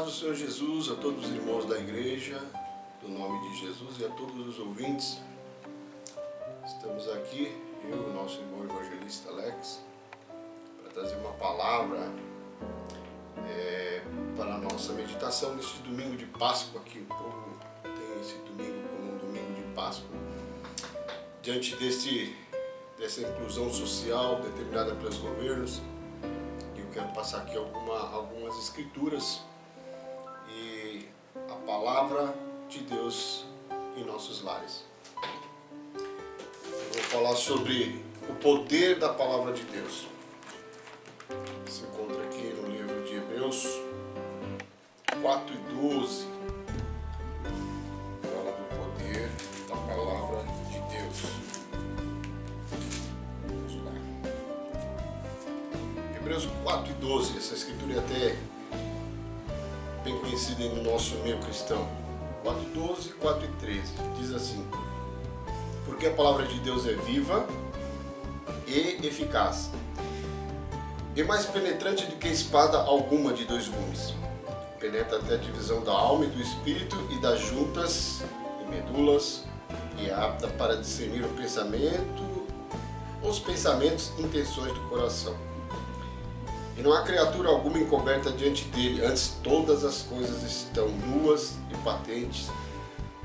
do Senhor Jesus a todos os irmãos da igreja, do nome de Jesus, e a todos os ouvintes. Estamos aqui, eu e o nosso irmão evangelista Alex, para trazer uma palavra para a nossa meditação neste domingo de Páscoa, que o povo tem esse domingo como um domingo de Páscoa. Diante dessa inclusão social determinada pelos governos, eu quero passar aqui algumas escrituras e a palavra de Deus em nossos lares. Eu vou falar sobre o poder da palavra de Deus. Se encontra aqui no livro de Hebreus 4:12. Fala do poder da palavra de Deus. Vamos lá. Hebreus 4:12. Essa escritura é até bem conhecida no nosso meio cristão. 4:12, 4:13. Diz assim: porque a palavra de Deus é viva e eficaz, e mais penetrante do que espada alguma de dois gumes. Penetra até a divisão da alma e do espírito e das juntas e medulas, e é apta para discernir os pensamentos e intenções do coração. E não há criatura alguma encoberta diante dele, antes todas as coisas estão nuas e patentes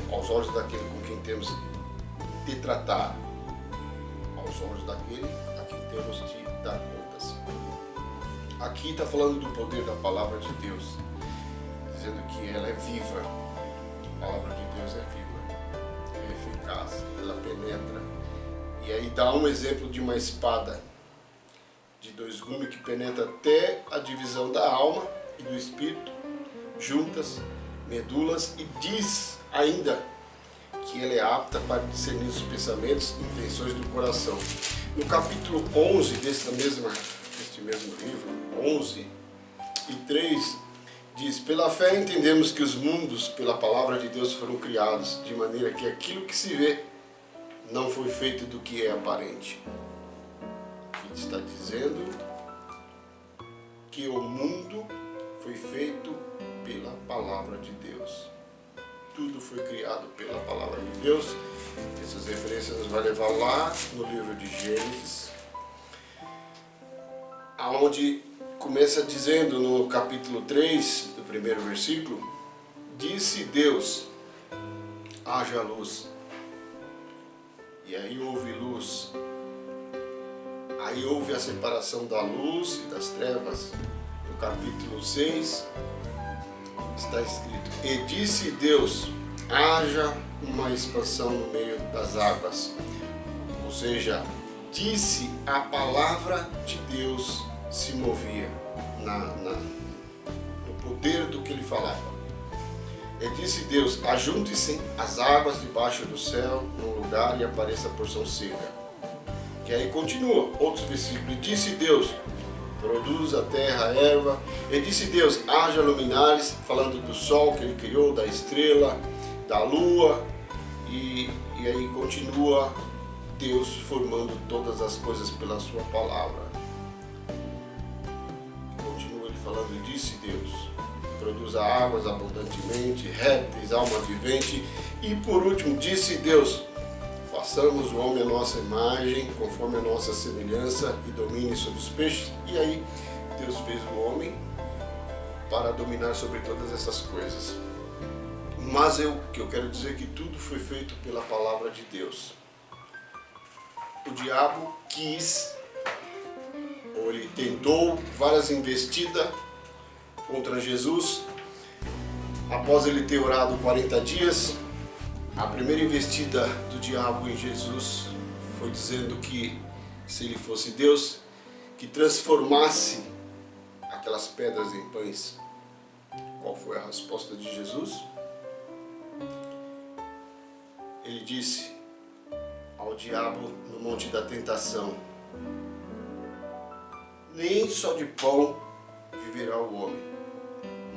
aos olhos daquele com quem temos de tratar, aos olhos daquele a quem temos de dar contas. Aqui está falando do poder da palavra de Deus, dizendo que ela é viva. A palavra de Deus é viva, é eficaz, ela penetra. E aí dá um exemplo de uma espada de dois gumes que penetra até a divisão da alma e do espírito, juntas, medulas, e diz ainda que ela é apta para discernir os pensamentos e intenções do coração. No capítulo 11 deste mesmo livro, 11:3, diz: pela fé entendemos que os mundos pela palavra de Deus foram criados, de maneira que aquilo que se vê não foi feito do que é aparente. Aqui está dizendo que o mundo foi feito pela palavra de Deus. Tudo foi criado pela palavra de Deus. Essas referências nos vai levar lá no livro de Gênesis, aonde começa dizendo no capítulo 3, do primeiro versículo: disse Deus, haja luz. E aí houve luz. Aí houve a separação da luz e das trevas. No capítulo 6 está escrito: e disse Deus, haja uma expansão no meio das águas. Ou seja, disse, a palavra de Deus se movia no poder do que ele falava. E disse Deus, ajunte-se as águas debaixo do céu num lugar e apareça a porção seca. Que aí continua, outros versículos: e disse Deus, produz a terra a erva. E disse Deus, haja luminares, falando do sol que ele criou, da estrela, da lua, e aí continua Deus formando todas as coisas pela sua palavra. Continua ele falando: e disse Deus, produza águas abundantemente, répteis, alma vivente. E por último, disse Deus, façamos o homem à nossa imagem, conforme a nossa semelhança, e domine sobre os peixes. E aí Deus fez o homem para dominar sobre todas essas coisas. Mas eu quero dizer que tudo foi feito pela palavra de Deus. O diabo quis, ou ele tentou várias investidas contra Jesus. Após ele ter orado 40 dias, a primeira investida do diabo em Jesus foi dizendo que, se ele fosse Deus, que transformasse aquelas pedras em pães. Qual foi a resposta de Jesus? Ele disse ao diabo no monte da tentação: nem só de pão viverá o homem,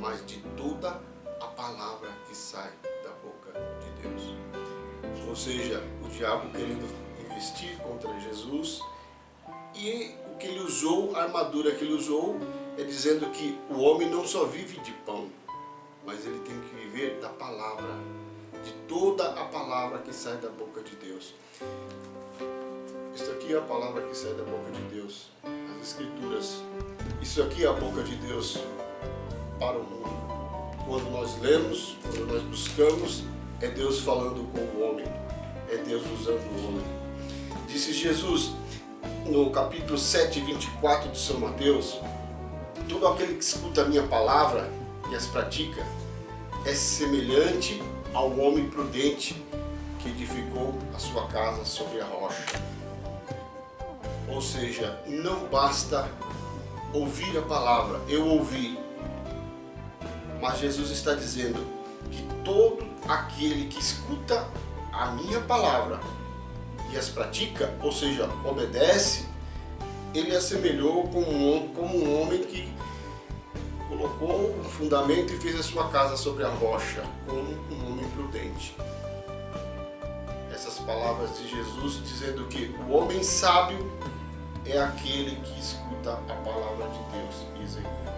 mas de toda a palavra que sai da boca de Deus. Ou seja, o diabo querendo investir contra Jesus, e o que ele usou, a armadura que ele usou, é dizendo que o homem não só vive de pão, mas ele tem que viver da palavra, de toda a palavra que sai da boca de Deus. Isso aqui é a palavra que sai da boca de Deus, as Escrituras. Isso aqui é a boca de Deus para o mundo. Quando nós lemos, quando nós buscamos, é Deus falando com o homem, é Deus usando o homem. Disse Jesus no capítulo 7, 24 de São Mateus: todo aquele que escuta a minha palavra e as pratica é semelhante ao homem prudente que edificou a sua casa sobre a rocha. Ou seja, não basta ouvir a palavra, eu ouvi, mas Jesus está dizendo que todo aquele que escuta a minha palavra e as pratica, ou seja, obedece, ele assemelhou como um homem que colocou um fundamento e fez a sua casa sobre a rocha, como um homem prudente. Essas palavras de Jesus dizendo que o homem sábio é aquele que escuta a palavra de Deus e executa.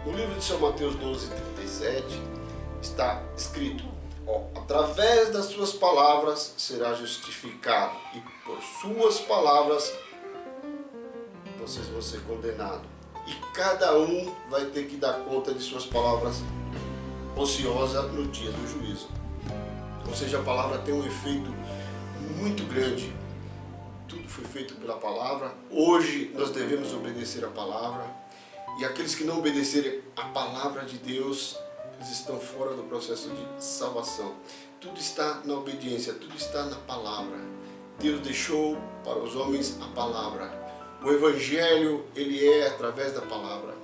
No livro de São Mateus 12:37 está escrito: através das suas palavras será justificado, e por suas palavras vocês vão ser condenados. E cada um vai ter que dar conta de suas palavras ociosas no dia do juízo. Ou seja, a palavra tem um efeito muito grande. Tudo foi feito pela palavra. Hoje nós devemos obedecer a palavra. E aqueles que não obedecerem a palavra de Deus, eles estão fora do processo de salvação. Tudo está na obediência, tudo está na palavra. Deus deixou para os homens a palavra. O Evangelho, ele é através da palavra.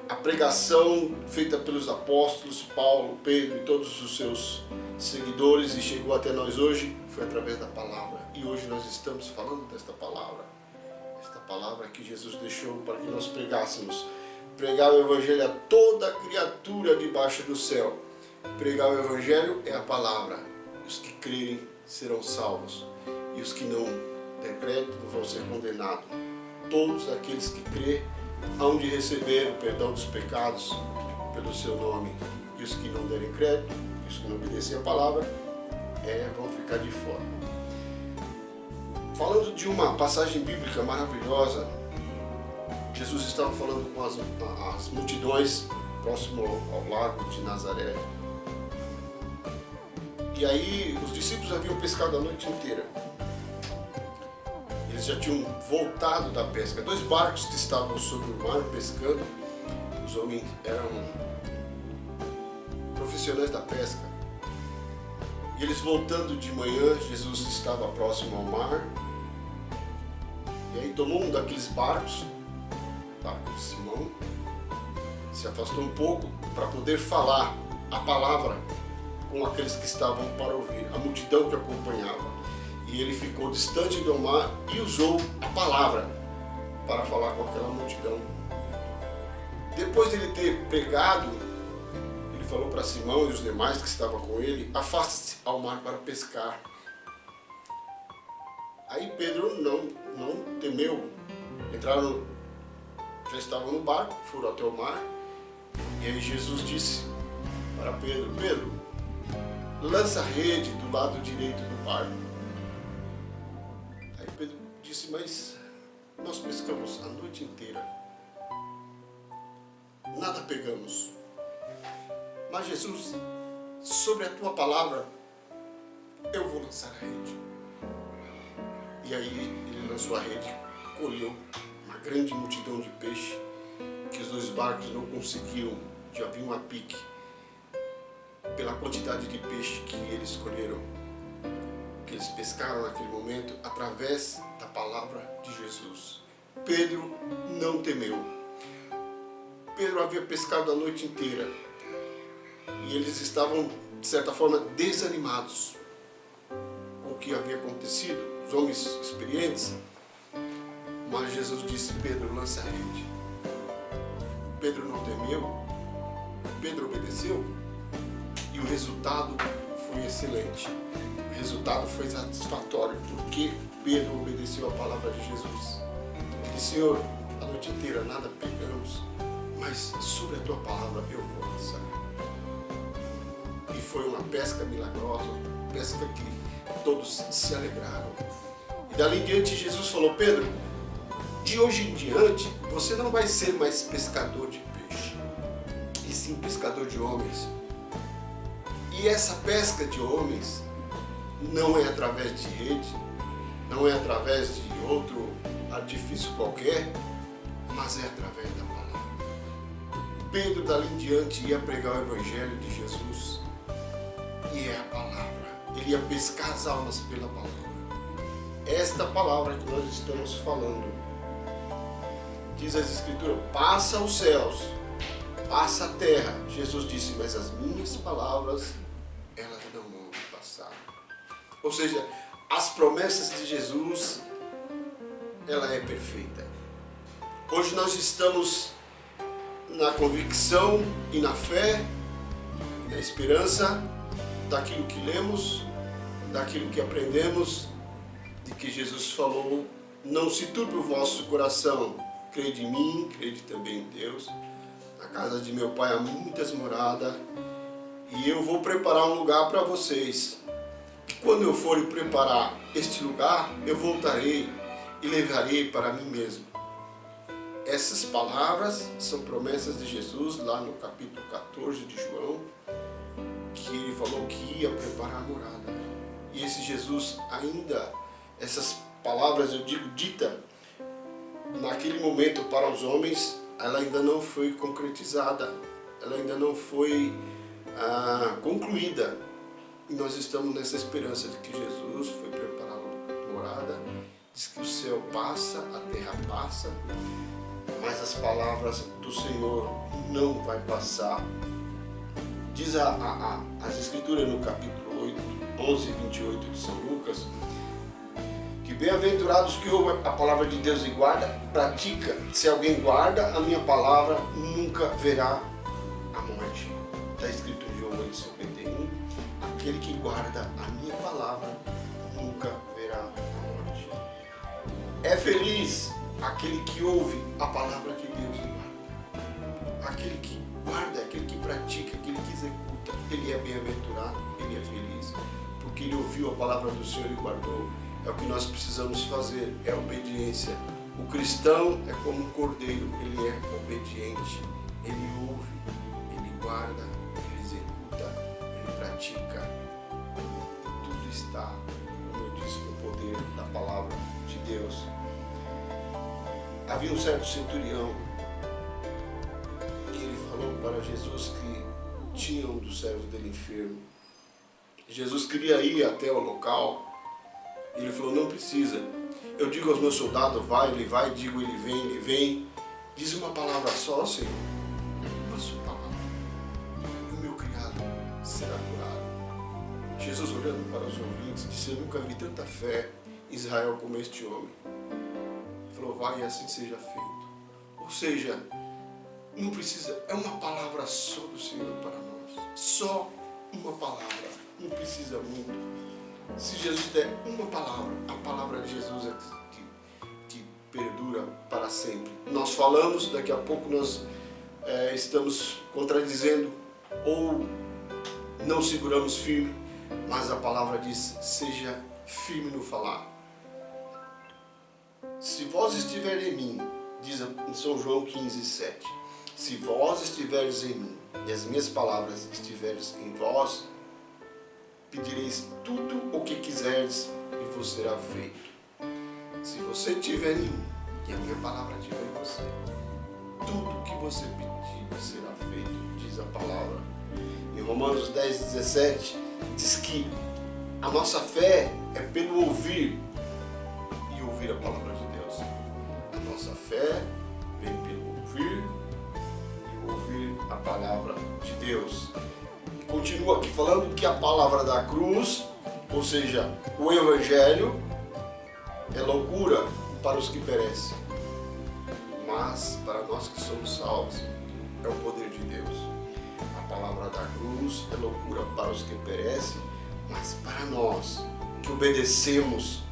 A pregação feita pelos apóstolos, Paulo, Pedro e todos os seus seguidores, e chegou até nós hoje, foi através da palavra. E hoje nós estamos falando desta palavra. Esta palavra que Jesus deixou para que nós pregássemos. Pregar o Evangelho a toda criatura debaixo do céu. Pregar o Evangelho é a palavra. Os que crerem serão salvos. E os que não der crédito vão ser condenados. Todos aqueles que crêem hão de receber o perdão dos pecados pelo seu nome. E os que não derem crédito, e os que não obedecerem a palavra, vão ficar de fora. Falando de uma passagem bíblica maravilhosa, Jesus estava falando com as multidões próximo ao lago de Nazaré. E aí os discípulos haviam pescado a noite inteira. Eles já tinham voltado da pesca. 2 barcos que estavam sobre o mar pescando. Os homens eram profissionais da pesca. E eles voltando de manhã, Jesus estava próximo ao mar. E aí tomou um daqueles barcos, o barco de Simão, se afastou um pouco para poder falar a palavra com aqueles que estavam para ouvir, a multidão que acompanhava. E ele ficou distante do mar e usou a palavra para falar com aquela multidão. Depois de ele ter pregado, ele falou para Simão e os demais que estavam com ele: afaste-se ao mar para pescar. Aí Pedro não temeu. Entraram, já estavam no barco, foram até o mar. E aí Jesus disse para Pedro: Pedro, lança a rede do lado direito do barco. Aí Pedro disse: mas nós pescamos a noite inteira, nada pegamos. Mas Jesus, sobre a tua palavra, eu vou lançar a rede. E aí ele lançou a rede, colheu uma grande multidão de peixe, que os 2 barcos não conseguiam, já havia uma pique, pela quantidade de peixe que eles colheram, que eles pescaram naquele momento, através da palavra de Jesus. Pedro não temeu. Pedro havia pescado a noite inteira, e eles estavam, de certa forma, desanimados com o que havia acontecido, os homens experientes. Mas Jesus disse: Pedro, lança a rede. Pedro não temeu, Pedro obedeceu, e o resultado foi excelente. O resultado foi satisfatório, porque Pedro obedeceu a palavra de Jesus. Ele disse: Senhor, a noite inteira nada pegamos, mas sobre a tua palavra eu vou lançar. foi uma pesca milagrosa, uma pesca que todos se alegraram. E dali em diante Jesus falou: Pedro, de hoje em diante você não vai ser mais pescador de peixe, e sim pescador de homens. E essa pesca de homens não é através de rede, não é através de outro artifício qualquer, mas é através da palavra. Pedro dali em diante ia pregar o Evangelho de Jesus, e é a palavra. Ele ia pescar as almas pela palavra. Esta palavra que nós estamos falando, diz as Escrituras, passa os céus, passa a terra. Jesus disse, mas as minhas palavras, elas não vão passar. Ou seja, as promessas de Jesus, ela é perfeita. Hoje nós estamos na convicção e na fé, na esperança daquilo que lemos, daquilo que aprendemos, de que Jesus falou, não se turbe o vosso coração, crede em mim, crede também em Deus. Na casa de meu pai há muitas moradas, e eu vou preparar um lugar para vocês. E quando eu for preparar este lugar, eu voltarei e levarei para mim mesmo. Essas palavras são promessas de Jesus lá no capítulo 14 de João, que ele falou que ia preparar a morada. E esse Jesus ainda, essas palavras eu digo dita naquele momento para os homens, ela ainda não foi concretizada, ela ainda não foi concluída. E nós estamos nessa esperança de que Jesus foi preparar a morada, diz que o céu passa, a terra passa, mas as palavras do Senhor não vai passar. Diz as Escrituras no capítulo 11 e 28 de São Lucas, que bem-aventurados que ouvem a palavra de Deus e guarda, pratica. Se alguém guarda a minha palavra, nunca verá a morte. Está escrito em João 8,51, aquele que guarda a minha palavra, nunca verá a morte. É feliz aquele que ouve a palavra de Deus e guarda. Aquele que guarda, aquele que pratica, aquele que executa, ele é bem-aventurado, ele é feliz, porque ele ouviu a palavra do Senhor e guardou. É o que nós precisamos fazer, é obediência. O cristão é como um cordeiro, ele é obediente, ele ouve, ele guarda, ele executa, ele pratica. E tudo está, como eu disse, no poder da palavra de Deus. Havia um certo centurião que ele falou para Jesus que tinha um dos servos dele enfermo. Jesus queria ir até o local. Ele falou, não precisa. Eu digo aos meus soldados, vai, ele vai, digo, ele vem, ele vem. Diz uma palavra só, Senhor. Uma só palavra. E o meu criado será curado. Jesus, olhando para os ouvintes, disse, eu nunca vi tanta fé em Israel como este homem. Ele falou, vai e assim seja feito. Ou seja, não precisa, é uma palavra só do Senhor para nós. Só uma palavra. Não precisa muito. Se Jesus der uma palavra, a palavra de Jesus é que perdura para sempre. Nós falamos, daqui a pouco nós estamos contradizendo ou não seguramos firme, mas a palavra diz, seja firme no falar. Se vós estiveres em mim, diz em São João 15:7, se vós estiveres em mim e as minhas palavras estiveres em vós, pedireis tudo o que quiserdes e vos será feito. Se você estiver em mim e a minha palavra estiver em você, tudo o que você pedir será feito, diz a palavra. Em Romanos 10:17 diz que a nossa fé é pelo ouvir e ouvir a palavra de Deus. A nossa fé vem pelo ouvir e ouvir a palavra de Deus. Continua aqui falando que a palavra da cruz, ou seja, o Evangelho, é loucura para os que perecem, mas para nós que somos salvos, é o poder de Deus. A palavra da cruz é loucura para os que perecem, mas para nós que obedecemos,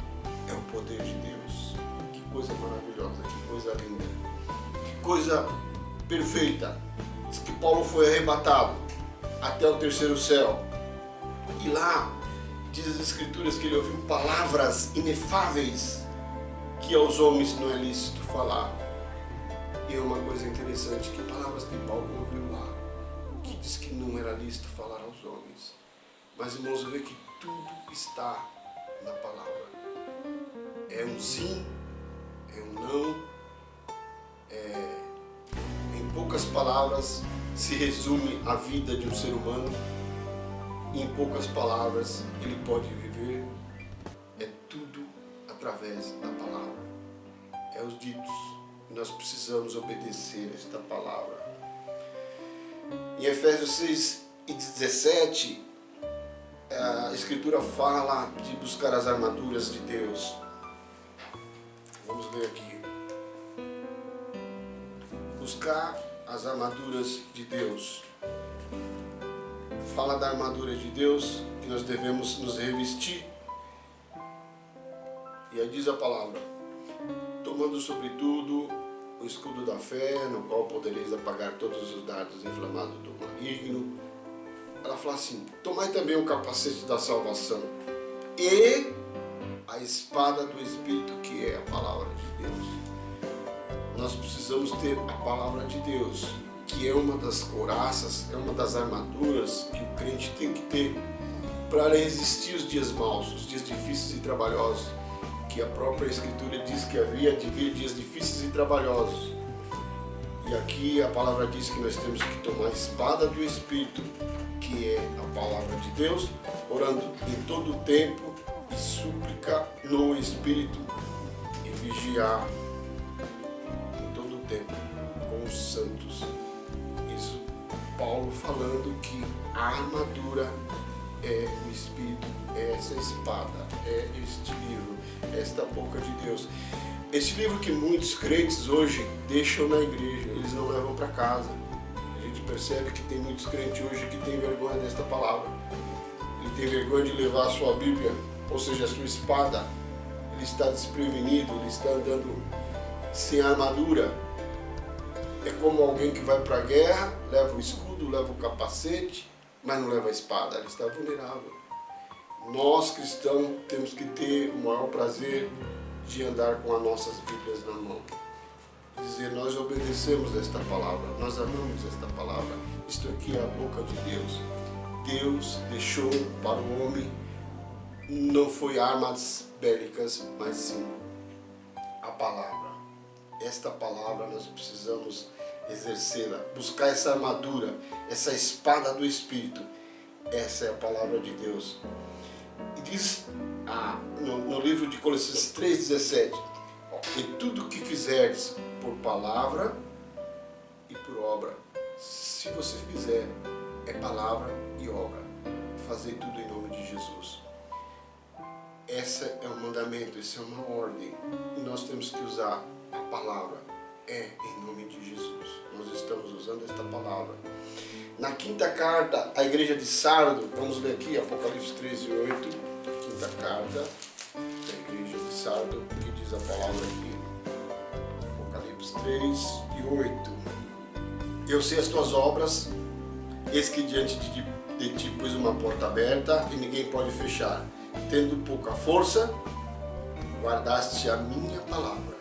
é o poder de Deus. Que coisa maravilhosa, que coisa linda, que coisa perfeita. Diz que Paulo foi arrebatado até o terceiro céu, E lá diz as Escrituras que ele ouviu palavras inefáveis que aos homens não é lícito falar. E é uma coisa interessante, que palavras que Paulo ouviu lá, o que diz que não era lícito falar aos homens. Mas, irmãos, vê que tudo está na palavra. É um sim, é um não, em poucas palavras se resume a vida de um ser humano. Em poucas palavras ele pode viver. É tudo através da palavra. É os ditos. Nós precisamos obedecer a esta palavra. Em Efésios 6:17, a Escritura fala de buscar as armaduras de Deus. Vamos ler aqui. Buscar as armaduras de Deus. Fala da armadura de Deus, que nós devemos nos revestir. E aí diz a palavra: tomando sobretudo o escudo da fé, no qual podereis apagar todos os dardos inflamados do maligno. Ela fala assim: tomai também o capacete da salvação e a espada do Espírito, que é a palavra de Deus. Nós precisamos ter a palavra de Deus, que é uma das couraças, é uma das armaduras que o crente tem que ter para resistir os dias maus, os dias difíceis e trabalhosos, que a própria Escritura diz que havia de vir dias difíceis e trabalhosos. E aqui a palavra diz que nós temos que tomar a espada do Espírito, que é a palavra de Deus, orando em todo o tempo e súplica no Espírito, e vigiar em todo o tempo com os santos. Isso Paulo falando que a armadura é o Espírito, é essa espada, é este livro, é esta boca de Deus. Esse livro que muitos crentes hoje deixam na igreja, eles não levam para casa. A gente percebe que tem muitos crentes hoje que têm vergonha desta palavra. Ele tem vergonha de levar a sua Bíblia, ou seja, a sua espada. Ele está desprevenido, ele está andando sem armadura. É como alguém que vai para a guerra, leva o escudo, leva o capacete, mas não leva a espada, ele está vulnerável. Nós cristãos temos que ter o maior prazer de andar com as nossas Bíblias na mão. Dizer, nós obedecemos esta palavra, nós amamos esta palavra. Isto aqui é a boca de Deus. Deus deixou para o homem, não foi armas bélicas, mas sim a palavra. Esta palavra nós precisamos exercê-la, buscar essa armadura, essa espada do Espírito. Essa é a palavra de Deus. E diz no livro de Colossenses 3,17: e tudo que fizerdes por palavra e por obra, se você fizer, é palavra e obra, fazer tudo em nome de Jesus. Esse é um mandamento, essa é uma ordem, e nós temos que usar a palavra, em nome de Jesus. Nós estamos usando esta palavra. Na quinta carta à igreja de Sardo, vamos ler aqui Apocalipse 13:8, quinta carta da igreja de Sardo, que diz a palavra aqui, Apocalipse 3:8: eu sei as tuas obras, eis que diante de ti pus uma porta aberta e ninguém pode fechar. Tendo pouca força, guardaste a minha palavra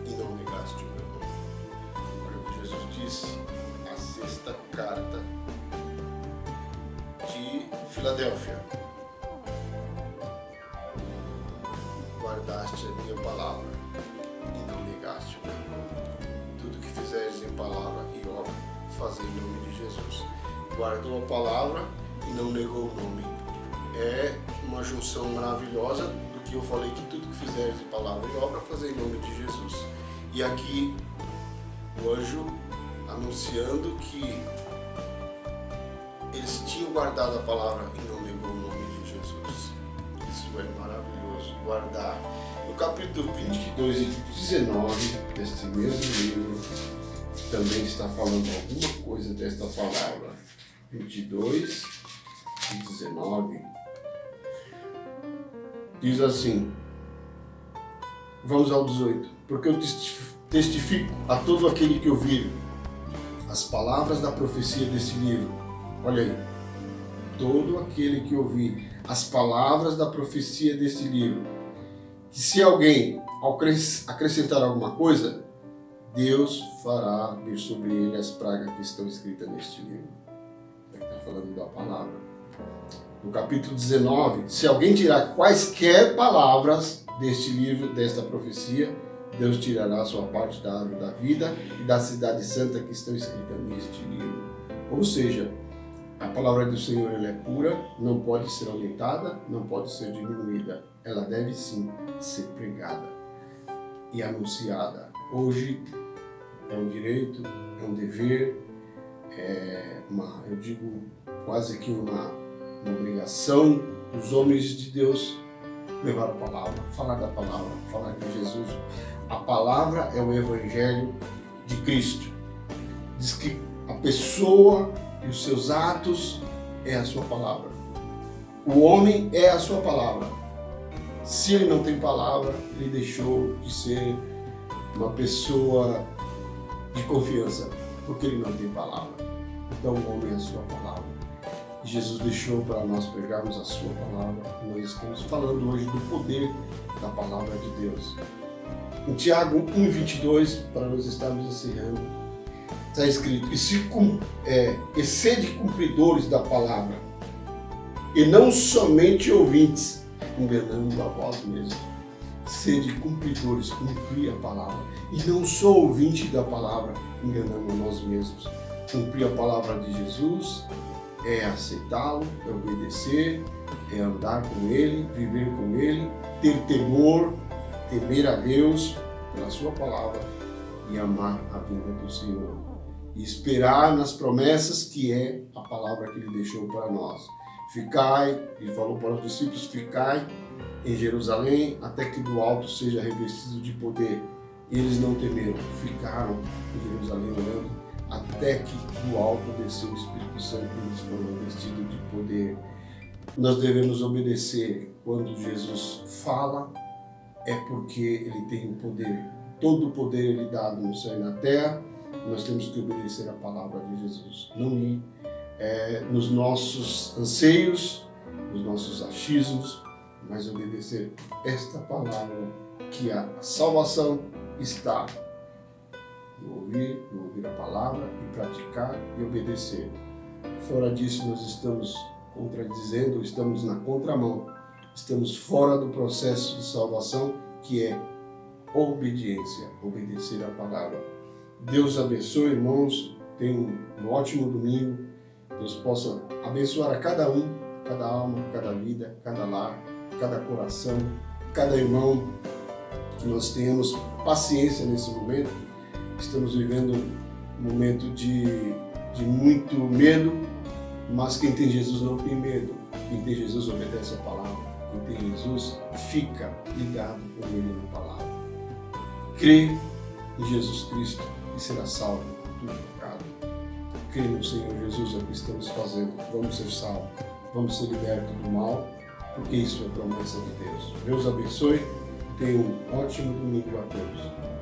e não negaste o meu nome. Olha o que Jesus disse, a sexta carta de Filadélfia: guardaste a minha palavra e não negaste o meu nome. Tudo que fizeres em palavra e obra, fazei em nome de Jesus. Guardou a palavra e não negou o nome. É uma junção maravilhosa do que eu falei, que tudo que fizeres em palavra e obra, fazer em nome de Jesus. E aqui o anjo anunciando que eles tinham guardado a palavra e não negou o nome de Jesus. Isso é maravilhoso, guardar. No capítulo 22 e 19 deste mesmo livro também está falando alguma coisa desta palavra. 22 e 19 diz assim, vamos ao 18: porque eu testifico a todo aquele que ouvir as palavras da profecia desse livro. Olha aí, todo aquele que ouvir as palavras da profecia deste livro, que se alguém acrescentar alguma coisa, Deus fará vir sobre ele as pragas que estão escritas neste livro. Está falando da palavra. No capítulo 19, se alguém tirar quaisquer palavras deste livro, desta profecia, Deus tirará a sua parte da árvore da vida e da cidade santa que estão escritas neste livro. Ou seja, a palavra do Senhor ela é pura, não pode ser aumentada, não pode ser diminuída. Ela deve sim ser pregada e anunciada. Hoje é um direito, é um dever, eu digo quase que uma obrigação dos homens de Deus levar a palavra, falar da palavra, falar de Jesus. A palavra é o Evangelho de Cristo. Diz que a pessoa e os seus atos é a sua palavra. O homem é a sua palavra. Se ele não tem palavra, ele deixou de ser uma pessoa de confiança, porque ele não tem palavra. Então o homem é a sua palavra. Jesus deixou para nós pregarmos a sua palavra. Nós estamos falando hoje do poder da palavra de Deus. Em Tiago 1,22, para nós estarmos encerrando, está escrito: e sede cumpridores da palavra, e não somente ouvintes, enganando a vós mesmos. Sede cumpridores, cumprir a palavra, e não só ouvinte da palavra, enganando a nós mesmos. Cumprir a palavra de Jesus é aceitá-lo, é obedecer, é andar com Ele, viver com Ele, ter temor, temer a Deus pela sua palavra e amar a vinda do Senhor. E esperar nas promessas que é a palavra que Ele deixou para nós. Ficai, Ele falou para os discípulos, ficai em Jerusalém até que do alto seja revestido de poder. E eles não temeram, ficaram em Jerusalém orando até que do alto desceu o Espírito Santo e eles foram revestidos de poder. Nós devemos obedecer. Quando Jesus fala, é porque Ele tem o poder. Todo o poder Ele dá no céu e na terra. Nós temos que obedecer a palavra de Jesus. Não ir nos nossos anseios, nos nossos achismos, mas obedecer esta palavra, que a salvação está no ouvir a palavra e praticar e obedecer. Fora disso, nós estamos contradizendo, estamos na contramão, estamos fora do processo de salvação, que é obediência, obedecer a palavra. Deus abençoe, irmãos, tenham um ótimo domingo. Deus possa abençoar a cada um, cada alma, cada vida, cada lar, cada coração, cada irmão, que nós tenhamos paciência nesse momento. Estamos vivendo um momento de muito medo, mas quem tem Jesus não tem medo. Quem tem Jesus obedece a palavra. Quem tem Jesus fica ligado com Ele na palavra. Crê em Jesus Cristo e será salvo do pecado. Crê no Senhor Jesus, é o que estamos fazendo. Vamos ser salvos, vamos ser libertos do mal, porque isso é promessa de Deus. Deus abençoe, tenha um ótimo domingo a todos.